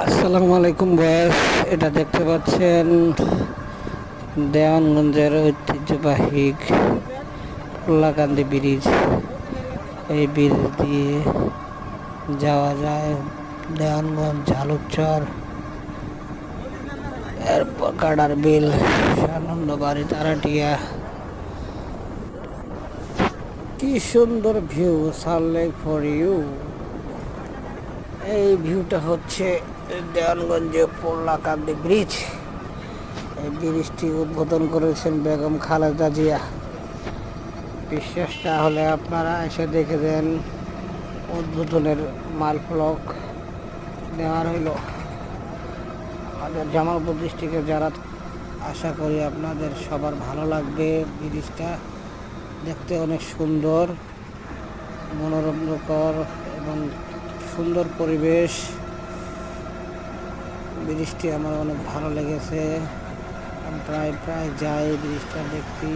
আসসালামু আলাইকুম বয়স। এটা দেখতে পাচ্ছেন দেওয়ানগঞ্জের ঐতিহ্যবাহী ফুল্লাকান্দি ব্রিজ। এই ব্রিজ দিয়ে যাওয়া যায় দেওয়ানগঞ্জ, ঝালুকচর, এরপর কাডার বিল, সানন্দবাড়ি, তারাটিয়া। কি সুন্দর ভিউ, সানলাইট ফর ইউ। এই ভিউটা হচ্ছে দেওয়ানগঞ্জে ফুল্লাকান্দি ব্রিজ। এই ব্রিজটি উদ্বোধন করেছেন বেগম খালেদা জিয়া। বিশ্বাস না হলে আপনারা এসে দেখে দেন। উদ্বোধনের মাইল ফলক দেওয়া হইল আমাদের জামালপুর ডিস্ট্রিক্টে। যারা, আশা করি আপনাদের সবার ভালো লাগবে। ব্রিজটা দেখতে অনেক সুন্দর, মনোরমকর এবং সুন্দর পরিবেশ। ব্রিজটি আমার অনেক ভালো লেগেছে। আমি প্রায় প্রায় যাই ব্রিজটা দেখতে।